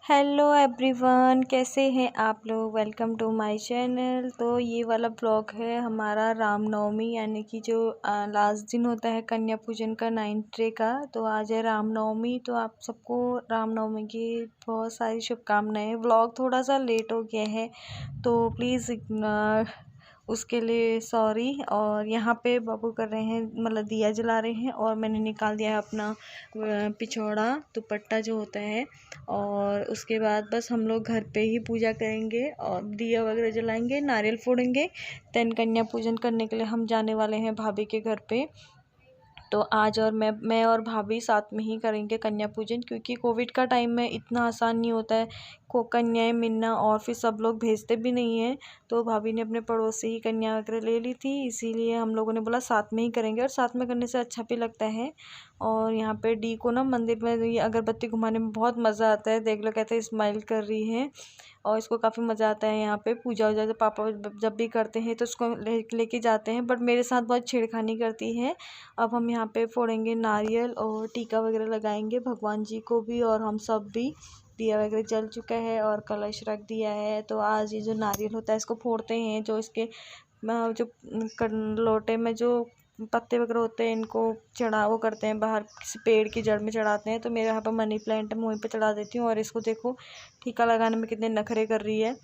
Hello everyone, कैसे हैं आप लोग। Welcome to my channel. तो ये वाला ब्लॉग है हमारा रामनवमी यानी कि जो लास्ट दिन होता है कन्या पूजन का 9th डे का। तो आज है रामनवमी, तो आप सबको रामनवमी की बहुत सारी शुभकामनाएं। व्लॉग थोड़ा सा लेट हो गया है तो प्लीज़ उसके लिए सॉरी। और यहाँ पे बाबू कर रहे हैं मतलब दिया जला रहे हैं और मैंने निकाल दिया है अपना पिछौड़ा दुपट्टा जो होता है। और उसके बाद बस हम लोग घर पे ही पूजा करेंगे और दिया वगैरह जलाएंगे, नारियल फोड़ेंगे। देन कन्या पूजन करने के लिए हम जाने वाले हैं भाभी के घर पे। तो आज और मैं और भाभी साथ में ही करेंगे कन्या पूजन, क्योंकि कोविड का टाइम में इतना आसान नहीं होता है को कन्याएं मिलना, और फिर सब लोग भेजते भी नहीं हैं। तो भाभी ने अपने पड़ोस से ही कन्या वगैरह ले ली थी, इसीलिए हम लोगों ने बोला साथ में ही करेंगे और साथ में करने से अच्छा भी लगता है। और यहाँ पे डी को ना मंदिर में ये अगरबत्ती घुमाने में बहुत मज़ा आता है। देख लो कैसे स्माइल कर रही है और इसको काफ़ी मज़ा आता है। यहाँ पे पूजा वूजा जब पापा जब भी करते हैं तो उसको लेके जाते हैं, बट मेरे साथ बहुत छेड़खानी करती है। अब हम यहाँ पे फोड़ेंगे नारियल और टीका वगैरह लगाएंगे भगवान जी को भी, और हम सब भी। दिया वगैरह जल चुका है और कलश रख दिया है। तो आज ये जो नारियल होता है इसको फोड़ते हैं, जो इसके जो लोटे में जो पत्ते वगैरह होते हैं इनको वो करते हैं, बाहर किसी पेड़ की जड़ में चढ़ाते हैं। तो मेरे यहाँ पर मनी प्लांट है, मैं वहीं पे चढ़ा देती हूँ। और इसको देखो टीका लगाने में कितने नखरे कर रही है,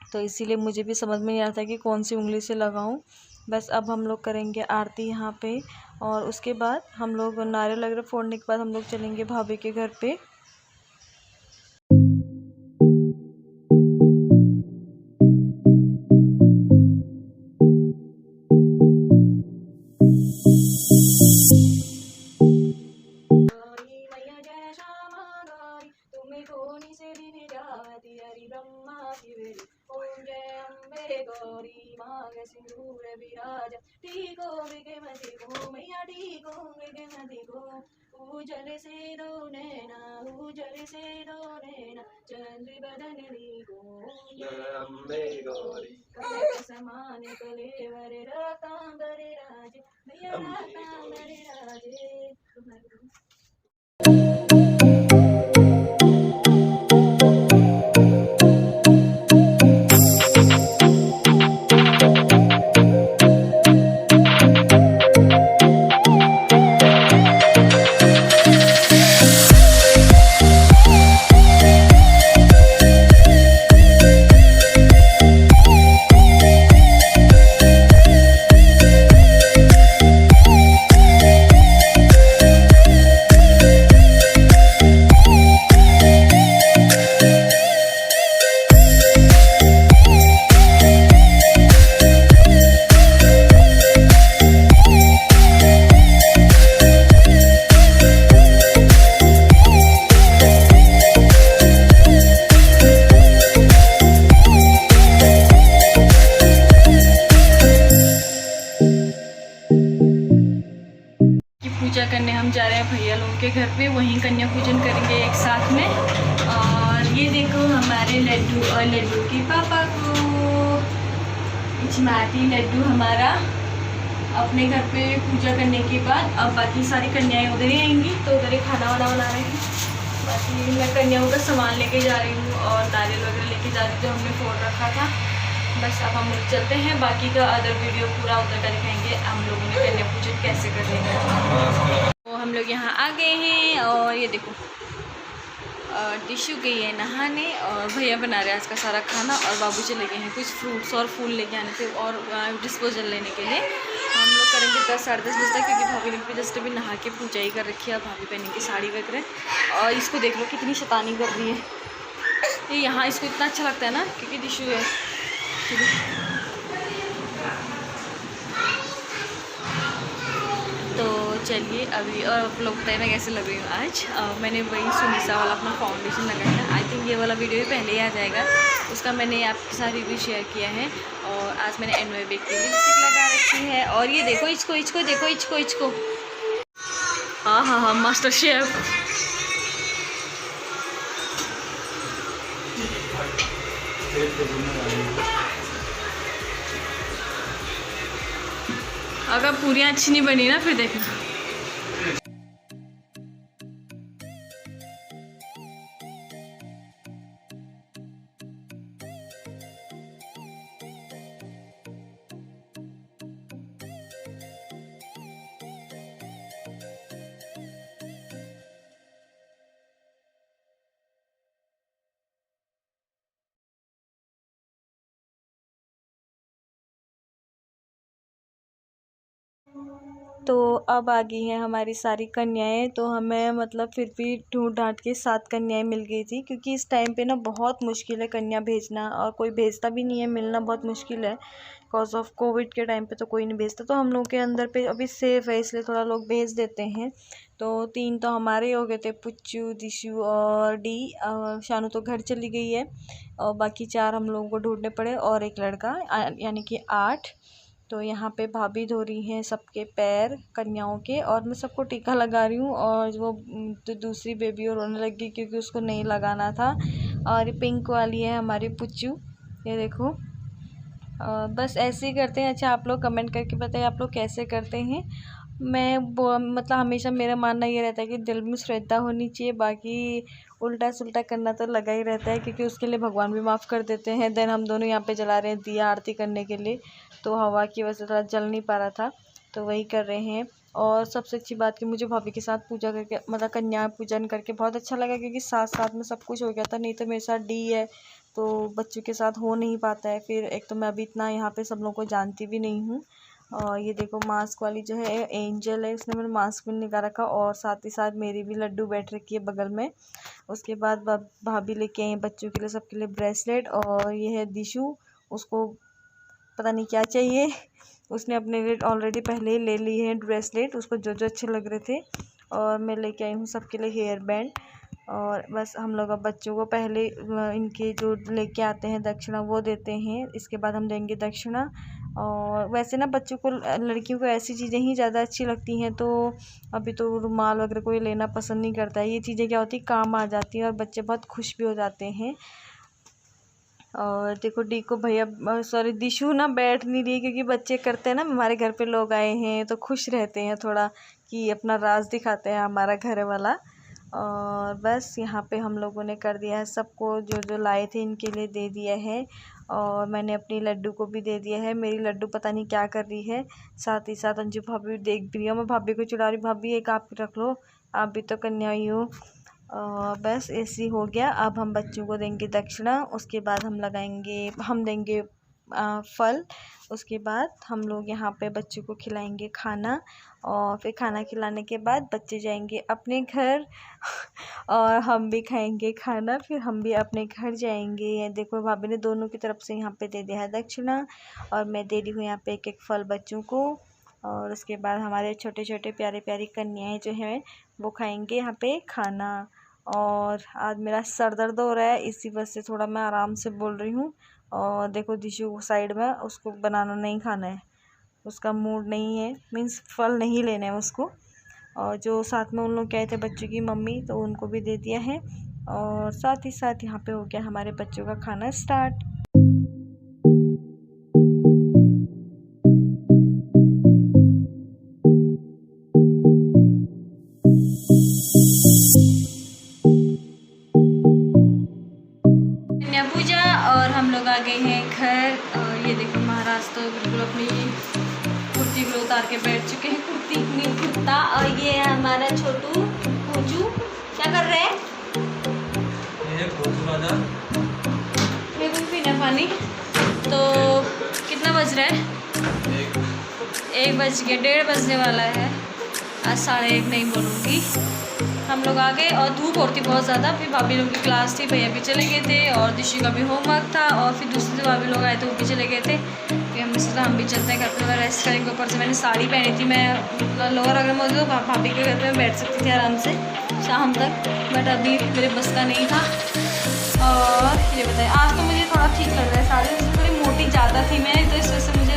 तो इसीलिए मुझे भी समझ में नहीं आता कि कौन सी उंगली से लगाऊं। बस अब हम लोग करेंगे आरती यहाँ पे, और उसके बाद हम लोग नारियल वगैरह फोड़ने के बाद हम लोग चलेंगे भाभी के घर पे। उजल से दो नैना, उजल से दो नैना, चंद्र बदन को अम्बे गौरी, कनक समान कलेवर रतांबर राजे, मैया रतांबर राजे। पूजा करने हम जा रहे हैं भैया लोगों के घर पे, वहीं कन्या पूजन करेंगे एक साथ में। और ये देखो हमारे लड्डू और लड्डू के पापा को, इचमाती लड्डू हमारा अपने घर पे पूजा करने के बाद अब बाकी सारी कन्याएं उधर ही आएंगी, तो उधर ही खाना वाना बना रहे हैं। बाकी मैं कन्याओं का सामान लेके जा रही हूँ और नारियल वगैरह लेके जा रही हूँ जो हमने फोड़ रखा था। बस अब हम लोग चलते हैं, बाकी का अदर वीडियो पूरा उधर कर दिखाएंगे हम लोगों ने कन्या पूजन कैसे कर रहे हैं। तो हम लोग यहाँ आ गए हैं और ये देखो टिशू गई है नहाने और भैया बना रहे हैं आज का सारा खाना, और बाबू चले गए हैं कुछ फ्रूट्स और फूल लेके आने थे और डिस्पोजल लेने के लिए। हम लोग करेंगे 10 साढ़े 10 बजे तक, क्योंकि भाभी ने भी जस्ट अभी नहा के पूजा ही कर रखी है। भाभी पहनेंगे साड़ी वगैरह। और इसको देख लो कितनी शैतानी कर रही है ये, यहाँ इसको इतना अच्छा लगता है ना क्योंकि टिशू है। तो चलिए अभी और आप लोग बताइए मैं कैसे लग रही हूँ आज। मैंने वही सुनीसा वाला अपना फाउंडेशन लगाया है। आई थिंक ये वाला वीडियो भी पहले ही आ जाएगा, उसका मैंने आपके साथ रिव्यू शेयर किया है। और आज मैंने एनवे बेक की लिपस्टिक लगा रखी है। और ये देखो इसको देखो हाँ हाँ हाँ मास्टर शेफ। अगर पूरियाँ अच्छी नहीं बनी ना फिर देखना। तो अब आ गई हैं हमारी सारी कन्याएं। तो हमें मतलब फिर भी ढूंढ ढांट के 7 कन्याएं मिल गई थी, क्योंकि इस टाइम पे ना बहुत मुश्किल है कन्या भेजना, और कोई भेजता भी नहीं है, मिलना बहुत मुश्किल है। बिकॉज ऑफ कोविड के टाइम पे तो कोई नहीं भेजता, तो हम लोग के अंदर पे अभी सेफ है, इसलिए थोड़ा लोग भेज देते हैं। तो 3 तो हमारे हो गए थे, पुच्चू, दिशु और डी। शानू तो घर चली गई है, और बाकी 4 हम लोगों को ढूंढने पड़े, और एक लड़का, यानी कि 8। तो यहाँ पे भाभी धो रही हैं सबके पैर कन्याओं के, और मैं सबको टीका लगा रही हूँ। और वो तो दूसरी बेबी और रोने लगी क्योंकि उसको नहीं लगाना था। और पिंक वाली है हमारी पुच्चू, ये देखो। बस ऐसे ही करते हैं। अच्छा, आप लोग कमेंट करके बताइए आप लोग कैसे करते हैं। मतलब हमेशा मेरा मानना ये रहता है कि दिल में श्रद्धा होनी चाहिए, बाकी उल्टा सुल्टा करना तो लगा ही रहता है, क्योंकि उसके लिए भगवान भी माफ़ कर देते हैं। देन हम दोनों यहाँ पे जला रहे हैं दिया आरती करने के लिए, तो हवा की वजह से थोड़ा जल नहीं पा रहा था, तो वही कर रहे हैं। और सबसे अच्छी बात कि मुझे भाभी के साथ पूजा करके, मतलब कन्या पूजन करके बहुत अच्छा लगा, क्योंकि साथ साथ में सब कुछ हो गया था। नहीं तो मेरे साथ डी है, तो बच्चों के साथ हो नहीं पाता है। फिर एक तो मैं अभी इतना यहाँ पे सब लोगों को जानती भी नहीं हूँ। और ये देखो मास्क वाली जो है एंजल है, उसने मेरा मास्क भी निकाल रखा, और साथ ही साथ मेरी भी लड्डू बैठ रखी है बगल में। उसके बाद भाभी लेके आई बच्चों के लिए, सबके लिए ब्रेसलेट। और ये है दिशु, उसको पता नहीं क्या चाहिए, उसने अपने लिए ऑलरेडी पहले ही ले ली है ब्रेसलेट, उसको जो जो अच्छे लग रहे थे। और मैं लेके आई हूँ सबके लिए हेयर बैंड। और बस हम लोग अब बच्चों को पहले इनके जो लेके आते हैं दक्षिणा वो देते हैं, इसके बाद हम देंगे दक्षिणा। और वैसे ना बच्चों को, लड़कियों को ऐसी चीज़ें ही ज़्यादा अच्छी लगती हैं, तो अभी तो रुमाल वगैरह कोई लेना पसंद नहीं करता है। ये चीज़ें क्या होती काम आ जाती हैं, और बच्चे बहुत खुश भी हो जाते हैं। और देखो डी को भैया, सॉरी दिशु ना बैठ नहीं रही, क्योंकि बच्चे करते हैं ना, हमारे घर पे लोग आए हैं तो खुश रहते हैं थोड़ा, कि अपना राज दिखाते हैं हमारा घर वाला। और बस यहाँ पे हम लोगों ने कर दिया है, सबको जो जो लाए थे इनके लिए दे दिया है। और मैंने अपनी लड्डू को भी दे दिया है। मेरी लड्डू पता नहीं क्या कर रही है, साथ ही साथ अंजू भाभी देख भी रही है। मैं भाभी को चिढ़ा रही, भाभी एक आप रख लो, आप भी तो कन्या ही हो। बस ऐसे ही हो गया। अब हम बच्चों को देंगे दक्षिणा, उसके बाद हम देंगे फल। उसके बाद हम लोग यहाँ पे बच्चों को खिलाएंगे खाना, और फिर खाना खिलाने के बाद बच्चे जाएंगे अपने घर और हम भी खाएंगे खाना, फिर हम भी अपने घर जाएंगे। ये देखो भाभी ने दोनों की तरफ से यहाँ पे दे दिया है दक्षिणा, और मैं दे रही हूँ यहाँ पे एक एक फल बच्चों को। और उसके बाद हमारे छोटे छोटे प्यारे प्यारी कन्याएं जो हैं वो खाएंगे यहाँ पे खाना। और आज मेरा सर दर्द हो रहा है, इसी वजह से थोड़ा मैं आराम से बोल रही हूँ। और देखो दिशु साइड में, उसको बनाना नहीं खाना है, उसका मूड नहीं है, मीन्स फल नहीं लेना है उसको। और जो साथ में उन लोग गए थे बच्चों की मम्मी, तो उनको भी दे दिया है। और साथ ही साथ यहाँ पे हो गया हमारे बच्चों का खाना स्टार्ट। पूजा और हम लोग आ गए हैं घर। और ये देखो महाराज तो बिल्कुल अपनी कुर्ती भी उतार के बैठ चुके हैं, कुर्ती नहीं कुर्ता। और ये है हमारा छोटू पूजू, क्या कर रहे हैं? ये कुछ पीना पानी। तो कितना बज रहा है? 1 बज गया, 1:30 बजने वाला है। आज 1:30 नहीं बोलूँगी। हम लोग आ गए, और धूप होती बहुत ज़्यादा। फिर भाभी लोग की क्लास थी, भैया भी चले गए थे, और दिशु का भी होमवर्क था। और फिर दूसरे भाभी लोग आए थे, वो भी चले गए थे। फिर हमने सोचा हम भी चलते हैं घर पर, रेस्ट करेंगे। ऊपर से मैंने साड़ी पहनी थी, मैं लोअर अगर मौजूद तो भाभी के घर पर बैठ सकती थी आराम से शाम तक, बट अभी मेरे बस का नहीं था। और ये बताएं, आज तो मुझे थोड़ा ठीक लग रहा है, साड़ी थोड़ी मोटी ज़्यादा थी मैं, तो इस वजह से मुझे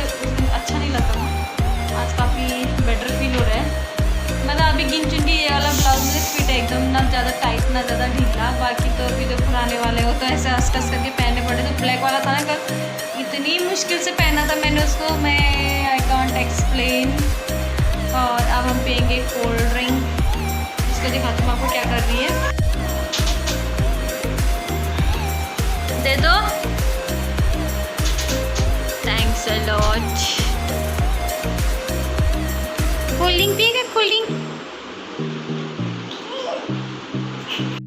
अच्छा नहीं लगता था। आज काफ़ी बेटर फील हो रहा है। मतलब अभी गिन चुन के ये वाला ब्लाउज मुझे फिट है एकदम, ना ज़्यादा टाइट ना ज़्यादा ढीला। बाकी तो अभी जो पुराने वाले हो तो ऐसे हंस करके पहनने पड़े। तो ब्लैक वाला था ना, कल इतनी मुश्किल से पहना था मैंने उसको, मैं आई कॉन्ट एक्सप्लेन। और अब हम पियेंगे कोल्ड ड्रिंक, उसको दिखाती हूँ आपको क्या कर रही है। दे दो, thanks a lot. Cold drink पिएगा? कोल्ड ड्रिंक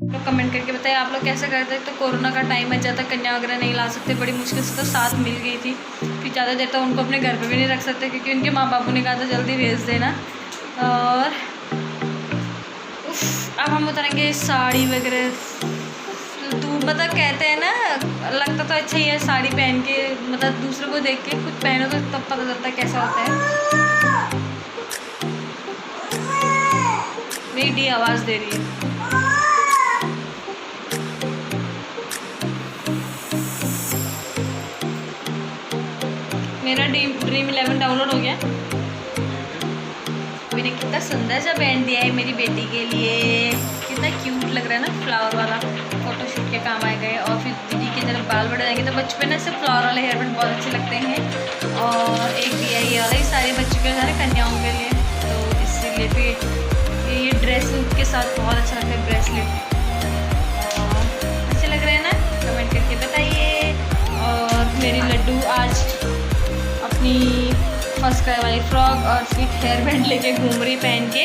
तो कमेंट करके बताइए आप लोग कैसे करते हैं। तो कोरोना का टाइम है, ज़्यादा कन्या वगैरह नहीं ला सकते, बड़ी मुश्किल से तो साथ मिल गई थी। फिर ज़्यादा देर तो उनको अपने घर पे भी नहीं रख सकते क्योंकि उनके माँ बापू ने कहा था जल्दी भेज देना। और अब हम उतरेंगे साड़ी वगैरह। तो मतलब कहते हैं ना, लगता तो अच्छा ही है साड़ी पहन के, मतलब दूसरों को देख के खुद पहनो तो तब पता चलता है कैसा होता है। मेरी डी आवाज़ दे रही है। मेरा ड्रीम 11 डाउनलोड हो गया। मैंने कितना सुंदर सा बैंड दिया है मेरी बेटी के लिए, कितना क्यूट लग रहा है ना, फ्लावर वाला, फोटोशूट के काम आएगा। और फिर दीदी के जब बाल बढ़ जाएंगे तो बचपन से फ्लावर वाले हेयर बैंड बहुत अच्छे लगते हैं। और एक दिया ये वाला, ये सारे बच्चों के सारे कन्याओं के लिए, तो इसलिए फिर ये ड्रेस के साथ बहुत अच्छा लगता है, ब्रेसलेट। अच्छे लग रहे हैं ना, कमेंट करके बताइए। और मेरी लड्डू आज अपनी फर्स्ट क्राई वाली फ्रॉक और फिर हेयर बैंड लेके घूम रही पहन के।